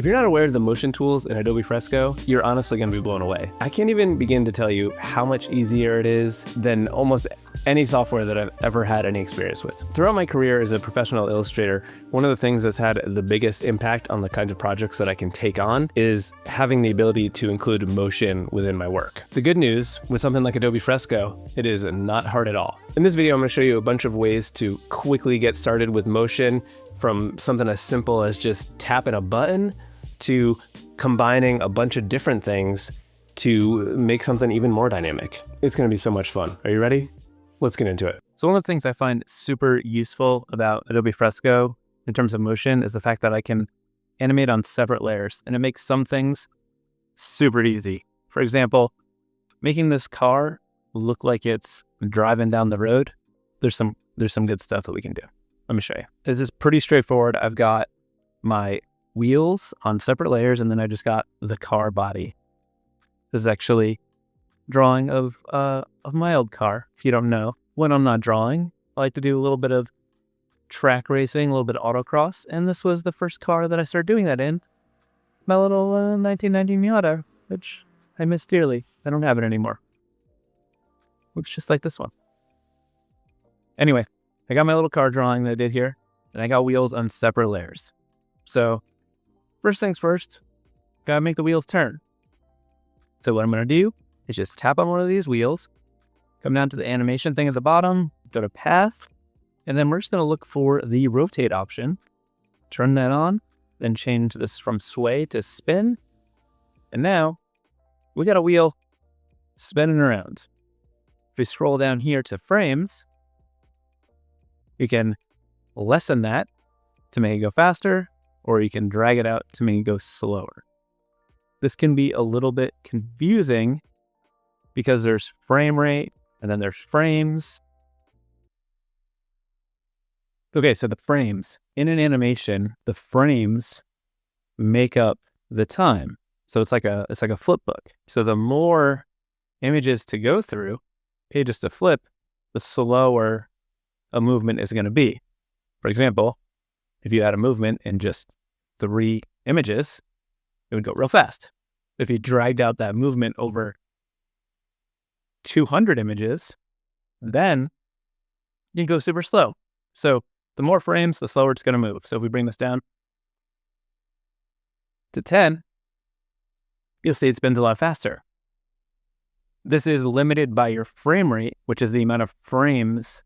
If you're not aware of the motion tools in Adobe Fresco, you're honestly going to be blown away. I can't even begin to tell you how much easier it is than almost any software that I've ever had any experience with. Throughout my career as a professional illustrator, one of the things that's had the biggest impact on the kinds of projects that I can take on is having the ability to include motion within my work. The good news with something like Adobe Fresco, it is not hard at all. In this video, I'm going to show you a bunch of ways to quickly get started with motion, from something as simple as just tapping a button to combining a bunch of different things to make something even more dynamic. It's going to be so much fun. Are you ready? Let's get into it. So one of the things I find super useful about Adobe Fresco in terms of motion is the fact that I can animate on separate layers, and it makes some things super easy. For example, making this car look like it's driving down the road. There's some good stuff that we can do. Let me show you. This is pretty straightforward. I've got my wheels on separate layers, and then I just got the car body. This is actually drawing of my old car. If you don't know, when I'm not drawing, I like to do a little bit of track racing, a little bit of autocross, and this was the first car that I started doing that in. My little 1990 Miata, which I miss dearly. I don't have it anymore. Looks just like this one. Anyway, I got my little car drawing that I did here, and I got wheels on separate layers. So first things first, gotta make the wheels turn. So what I'm gonna do is just tap on one of these wheels, come down to the animation thing at the bottom, go to path, and then we're just gonna look for the rotate option, turn that on, then change this from sway to spin. And now we got a wheel spinning around. If we scroll down here to frames, you can lessen that to make it go faster, or you can drag it out to make it go slower. This can be a little bit confusing because there's frame rate and then there's frames. Okay, so the frames. In an animation, the frames make up the time. So it's like a flip book. So the more images to go through, pages to flip, the slower a movement is going to be. For example, if you had a movement in just 3 images, it would go real fast. If you dragged out that movement over 200 images, then you can go super slow. So the more frames, the slower it's going to move. So if we bring this down to 10, you'll see it spins a lot faster. This is limited by your frame rate, which is the amount of frames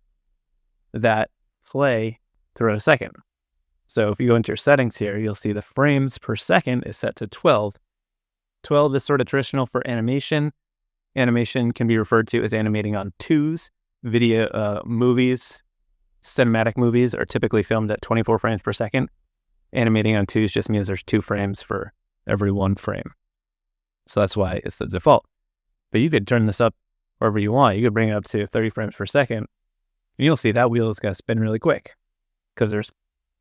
that play throughout a second. So if you go into your settings here, you'll see the frames per second is set to 12. 12 is sort of traditional for animation. Animation can be referred to as animating on twos. Movies, cinematic movies are typically filmed at 24 frames per second. Animating on twos just means there's 2 frames for every 1 frame. So that's why it's the default. But you could turn this up wherever you want. You could bring it up to 30 frames per second. And you'll see that wheel is going to spin really quick because there's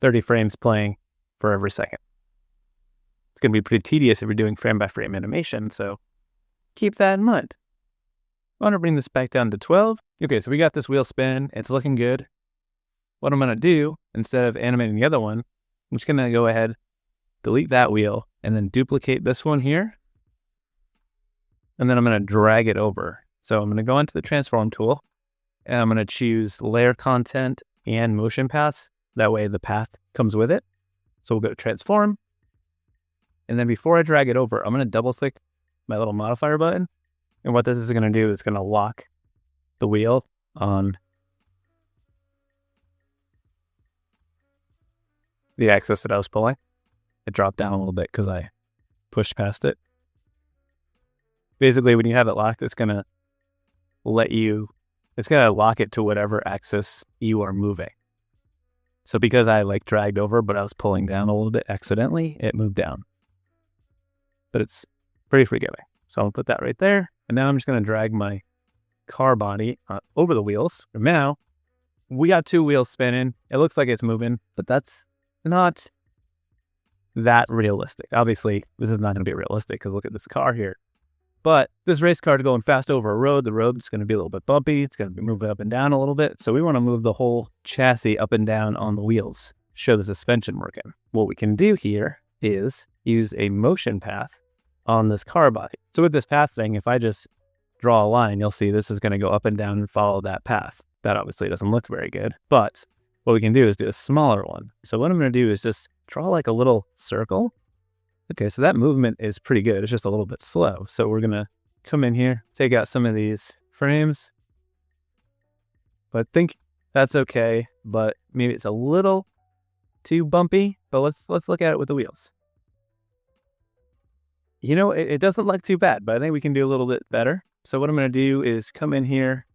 30 frames playing for every second. It's going to be pretty tedious if you're doing frame by frame animation, so keep that in mind. I want to bring this back down to 12. Okay, so we got this wheel spin. It's looking good. What I'm going to do, instead of animating the other one, I'm just going to go ahead, delete that wheel, and then duplicate this one here. And then I'm going to drag it over. So I'm going to go into the transform tool, and I'm going to choose layer content and motion paths. That way the path comes with it. So we'll go to transform. And then before I drag it over, I'm going to double click my little modifier button. And what this is going to do is going to lock the wheel on the axis that I was pulling. It dropped down a little bit because I pushed past it. Basically, when you have it locked, it's going to lock it to whatever axis you are moving. So because I dragged over, but I was pulling down a little bit accidentally, it moved down. But it's pretty forgiving. So I'll put that right there. And now I'm just going to drag my car body over the wheels. And now we got 2 wheels spinning. It looks like it's moving, but that's not that realistic. Obviously, this is not going to be realistic because look at this car here. But this race car is going fast over a road. The road's going to be a little bit bumpy. It's going to be moving up and down a little bit. So we want to move the whole chassis up and down on the wheels, show the suspension working. What we can do here is use a motion path on this car body. So with this path thing, if I just draw a line, you'll see this is going to go up and down and follow that path. That obviously doesn't look very good, but what we can do is do a smaller one. So what I'm going to do is just draw like a little circle. Okay, so that movement is pretty good. It's just a little bit slow. So we're going to come in here, take out some of these frames, but I think that's okay, but maybe it's a little too bumpy, but let's look at it with the wheels. You know, it doesn't look too bad, but I think we can do a little bit better. So what I'm going to do is come in here.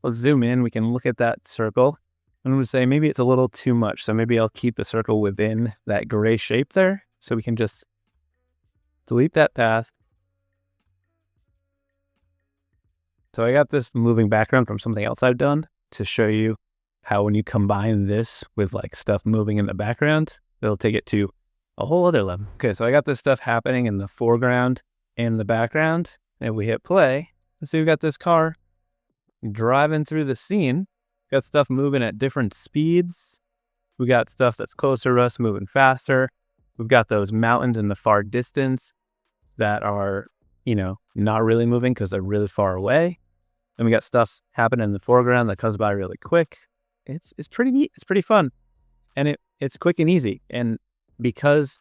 Let's zoom in. We can look at that circle. I'm going to say maybe it's a little too much. So maybe I'll keep the circle within that gray shape there. So we can just delete that path. So I got this moving background from something else I've done to show you how when you combine this with like stuff moving in the background, it'll take it to a whole other level. Okay, so I got this stuff happening in the foreground and the background, and we hit play. Let's see, we got this car driving through the scene. Got stuff moving at different speeds. We got stuff that's closer to us moving faster. We've got those mountains in the far distance that are, you know, not really moving because they're really far away. And we got stuff happening in the foreground that comes by really quick. It's pretty neat. It's pretty fun. And it's quick and easy. And because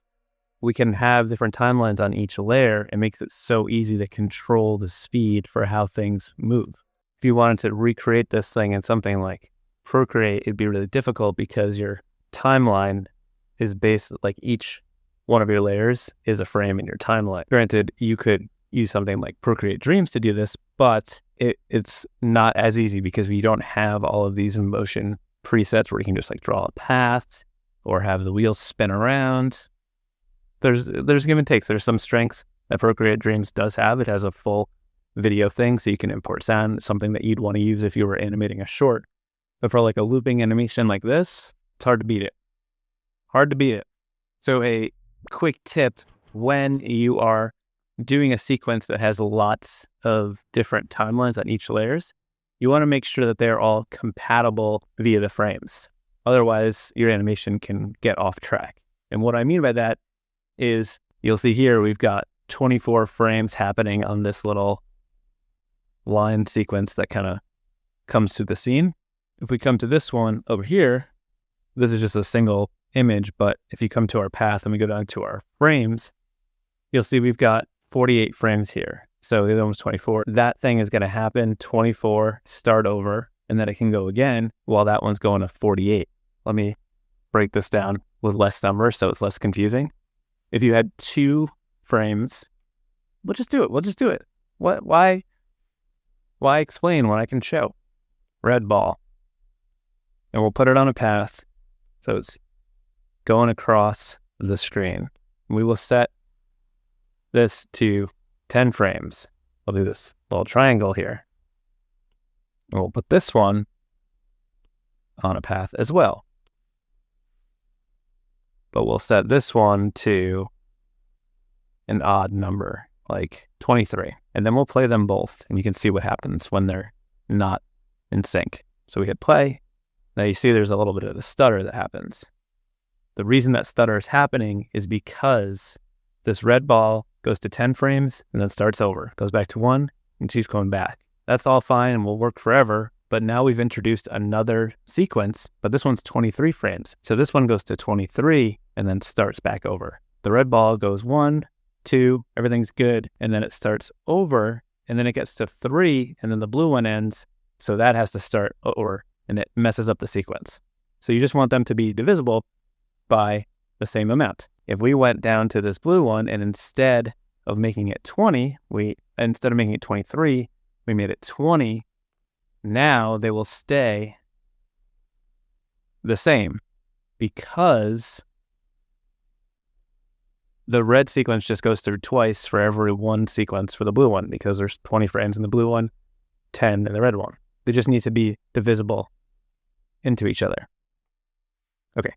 we can have different timelines on each layer, it makes it so easy to control the speed for how things move. If you wanted to recreate this thing in something like Procreate, it'd be really difficult because your timeline is based, like each one of your layers is a frame in your timeline. Granted, you could use something like Procreate Dreams to do this, but it's not as easy because we don't have all of these motion presets where you can just like draw a path or have the wheels spin around. There's give and takes. There's some strengths that Procreate Dreams does have. It has a full video thing, so you can import sound, something that you'd want to use if you were animating a short. But for like a looping animation like this, it's hard to beat it. Hard to beat it. So a quick tip when you are doing a sequence that has lots of different timelines on each layers, you want to make sure that they're all compatible via the frames. Otherwise, your animation can get off track. And what I mean by that is you'll see here we've got 24 frames happening on this little line sequence that kind of comes to the scene. If we come to this one over here, this is just a single image, but if you come to our path and we go down to our frames, you'll see we've got 48 frames here. So the other one's 24. That thing is going to happen 24, start over, and then it can go again while that one's going to 48. Let me break this down with less numbers so it's less confusing. If you had 2 frames, we'll just do it. We'll just do it. Why explain when I can show? Red ball. And we'll put it on a path so it's going across the screen. We will set this to 10 frames. I'll do this little triangle here. And we'll put this one on a path as well. But we'll set this one to an odd number, like 23. And then we'll play them both, and you can see what happens when they're not in sync. So we hit play. Now you see there's a little bit of the stutter that happens. The reason that stutter is happening is because this red ball goes to 10 frames and then starts over, goes back to 1, and keeps going back. That's all fine and will work forever, but now we've introduced another sequence, but this one's 23 frames. So this one goes to 23 and then starts back over. The red ball goes 1, 2, everything's good, and then it starts over, and then it gets to 3, and then the blue one ends, so that has to start over, and it messes up the sequence. So you just want them to be divisible by the same amount. If we went down to this blue one and instead of making it 20, instead of making it 23, we made it 20, now they will stay the same because the red sequence just goes through twice for every one sequence for the blue one because there's 20 frames in the blue one, 10 in the red one. They just need to be divisible into each other. Okay.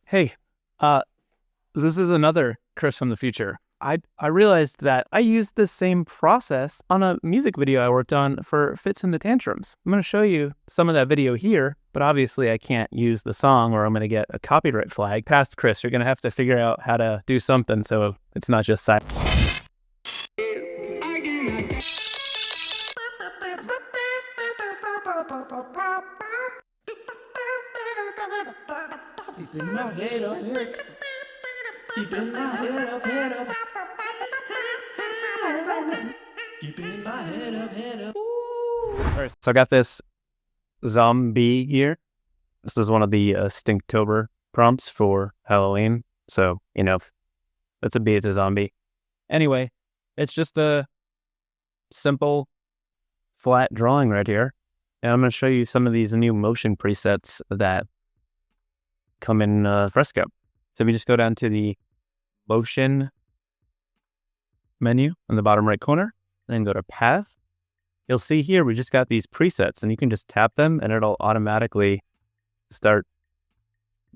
Hey, this is another Chris from the future. I realized that I used the same process on a music video I worked on for Fitz and the Tantrums. I'm going to show you some of that video here, but obviously I can't use the song or I'm going to get a copyright flag. Past Chris, you're going to have to figure out how to do something so it's not just silent. Keeping my head up, keeping my head up, keeping my head up. Alright, so I got this zombie here. This is one of the Stinktober prompts for Halloween. So, you know, if it's a bee, it's a zombie. Anyway, it's just a simple, flat drawing right here. And I'm going to show you some of these new motion presets that come in Fresco. So if you just go down to the motion menu in the bottom right corner, and then go to path, you'll see here we just got these presets, and you can just tap them and it'll automatically start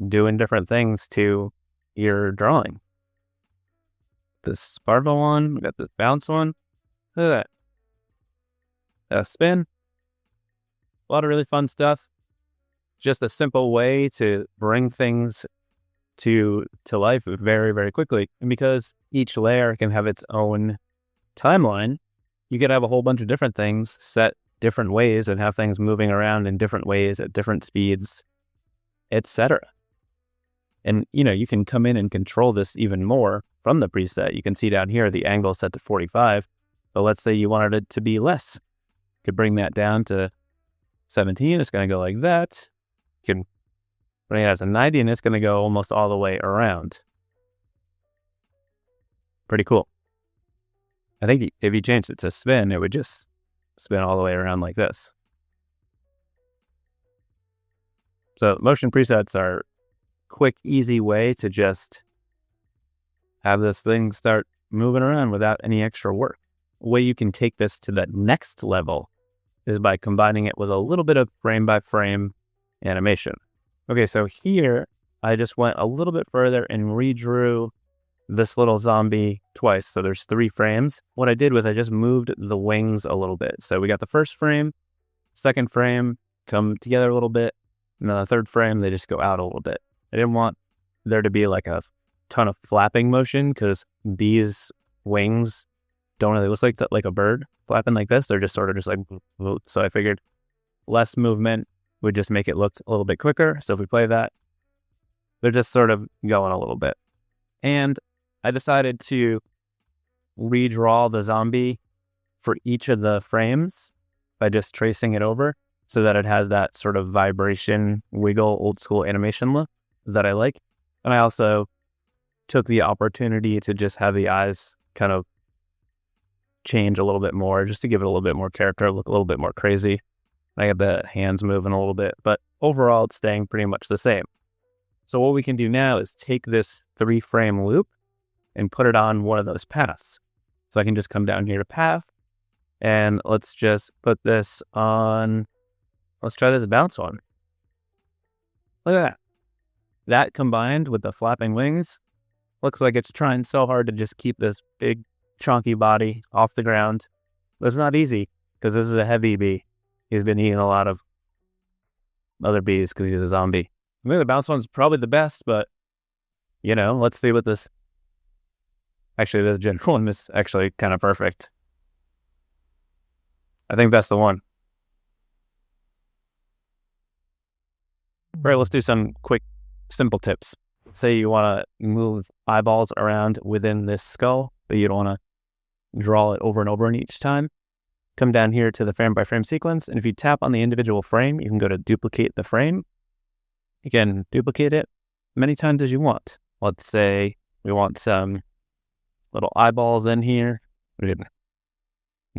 doing different things to your drawing. This sparkle one, we got this bounce one. Look at that. A spin. A lot of really fun stuff. Just a simple way to bring things to life very, very quickly. And because each layer can have its own timeline, you could have a whole bunch of different things set different ways and have things moving around in different ways at different speeds, etc. And, you know, you can come in and control this even more from the preset. You can see down here the angle is set to 45, but let's say you wanted it to be less. You could bring that down to 17. It's going to go like that. You can bring it out to 90, and it's going to go almost all the way around. Pretty cool. I think if you changed it to spin, it would just spin all the way around like this. So motion presets are a quick, easy way to just have this thing start moving around without any extra work. The way you can take this to the next level is by combining it with a little bit of frame-by-frame animation. Okay, so here I just went a little bit further and redrew this little zombie twice. So there's 3 frames. What I did was I just moved the wings a little bit. So we got the first frame, second frame, come together a little bit, and then the third frame, they just go out a little bit. I didn't want there to be like a ton of flapping motion because bees' wings don't really look like a bird flapping like this. They're just sort of just like, so I figured less movement would just make it look a little bit quicker. So if we play that, they're just sort of going a little bit. And I decided to redraw the zombie for each of the frames by just tracing it over so that it has that sort of vibration, wiggle, old school animation look that I like. And I also took the opportunity to just have the eyes kind of change a little bit more, just to give it a little bit more character, look a little bit more crazy. I got the hands moving a little bit, but overall it's staying pretty much the same. So what we can do now is take this 3-frame loop and put it on one of those paths. So I can just come down here to path, and let's just put this on, let's try this bounce one. Look at that. That combined with the flapping wings, looks like it's trying so hard to just keep this big chunky body off the ground. But it's not easy because this is a heavy bee. He's been eating a lot of other bees because he's a zombie. I think the bounce one's probably the best, but, you know, let's see what this... Actually, this jitter one is actually kind of perfect. I think that's the one. All right, let's do some quick, simple tips. Say you want to move eyeballs around within this skull, but you don't want to draw it over and over in each time. Come down here to the frame by frame sequence, and if you tap on the individual frame, you can go to duplicate the frame. You can duplicate it many times as you want. Let's say we want some little eyeballs in here. We can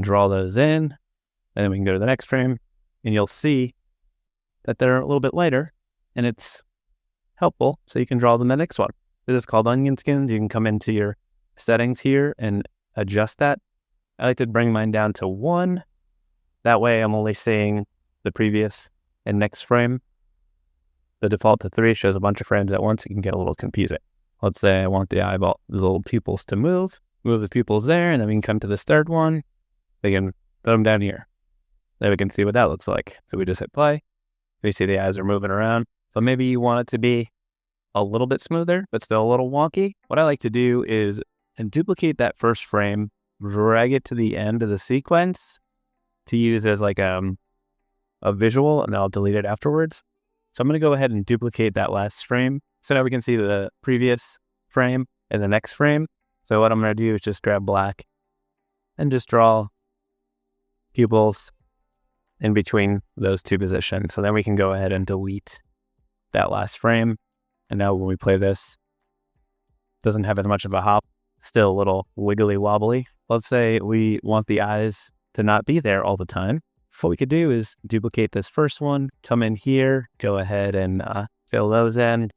draw those in, and then we can go to the next frame, and you'll see that they're a little bit lighter, and it's helpful, so you can draw them the next one. This is called onion skins. You can come into your settings here and adjust that. I like to bring mine down to 1. That way I'm only seeing the previous and next frame. The default to 3 shows a bunch of frames at once. It can get a little confusing. Let's say I want the little pupils to move. move the pupils there, and then we can come to this third one. We can put them down here. Then we can see what that looks like. So we just hit play. We see the eyes are moving around. So maybe you want it to be a little bit smoother, but still a little wonky. What I like to do is duplicate that first frame, drag it to the end of the sequence to use as like a visual, and then I'll delete it afterwards. So I'm going to go ahead and duplicate that last frame. So now we can see the previous frame and the next frame. So what I'm going to do is just grab black and just draw pupils in between those two positions. So then we can go ahead and delete that last frame. And now when we play this, it doesn't have as much of a hop, still a little wiggly wobbly. Let's say we want the eyes to not be there all the time. What we could do is duplicate this first one, come in here, go ahead and fill those in.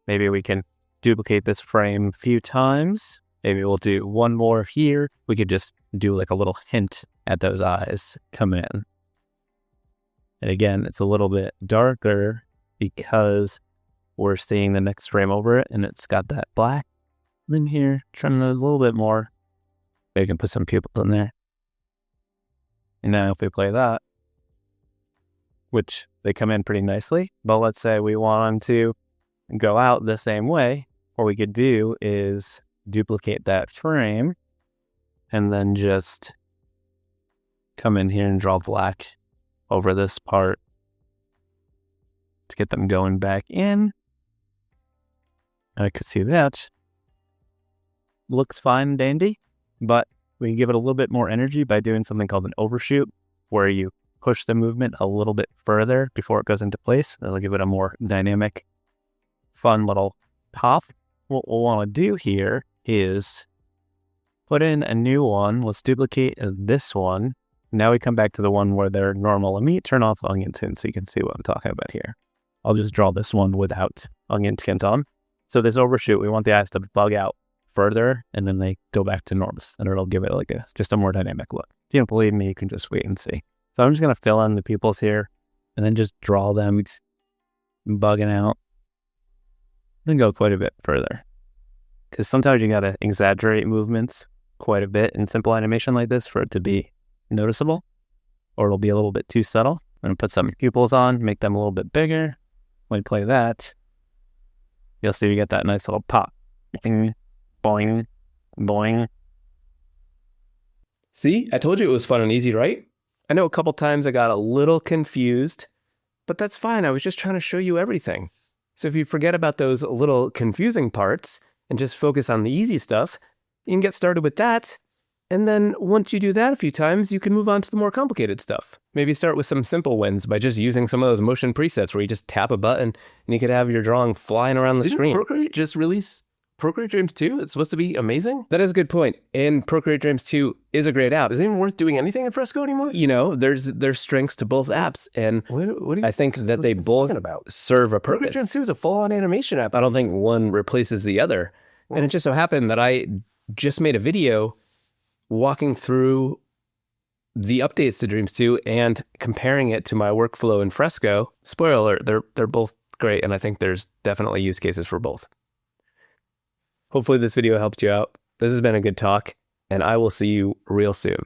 Maybe we can duplicate this frame a few times. Maybe we'll do one more here. We could just do like a little hint at those eyes come in. And again, it's a little bit darker because we're seeing the next frame over it and it's got that black in here, trim it a little bit more. Maybe we can put some pupils in there. And now if we play that, which they come in pretty nicely, but let's say we want them to go out the same way, what we could do is duplicate that frame and then just come in here and draw black over this part to get them going back in. I could see that. Looks fine and dandy, but we can give it a little bit more energy by doing something called an overshoot, where you push the movement a little bit further before it goes into place. That'll give it a more dynamic, fun little pop. What we'll want to do here is put in a new one. Let's duplicate this one. Now we come back to the one where they're normal. Let me turn off onion tint so you can see what I'm talking about here. I'll just draw this one without onion tint on. So this overshoot, we want the eyes to bug out further and then they go back to normal, and it'll give it like just a more dynamic look. If you don't believe me, you can just wait and see. So I'm just going to fill in the pupils here and then just draw them bugging out. Then go quite a bit further. Because sometimes you got to exaggerate movements quite a bit in simple animation like this for it to be noticeable, or it'll be a little bit too subtle. I'm going to put some pupils on, make them a little bit bigger. When we play that, you'll see we get that nice little pop. Boing, boing, boing. See, I told you it was fun and easy, right? I know a couple times I got a little confused, but that's fine. I was just trying to show you everything. So if you forget about those little confusing parts and just focus on the easy stuff, you can get started with that. And then once you do that a few times, you can move on to the more complicated stuff. Maybe start with some simple wins by just using some of those motion presets where you just tap a button and you could have your drawing flying around the screen. Didn't Procreate just release Procreate Dreams 2? It's supposed to be amazing? That is a good point. And Procreate Dreams 2 is a great app. Is it even worth doing anything in Fresco anymore? You know, there's strengths to both apps, and I think that they both serve a purpose. Procreate Dreams 2 is a full-on animation app. I don't think one replaces the other. And it just so happened that I just made a video walking through the updates to Dreams 2 and comparing it to my workflow in Fresco. Spoiler alert, they're both great, and I think there's definitely use cases for both. Hopefully this video helped you out. This has been a good talk, and I will see you real soon.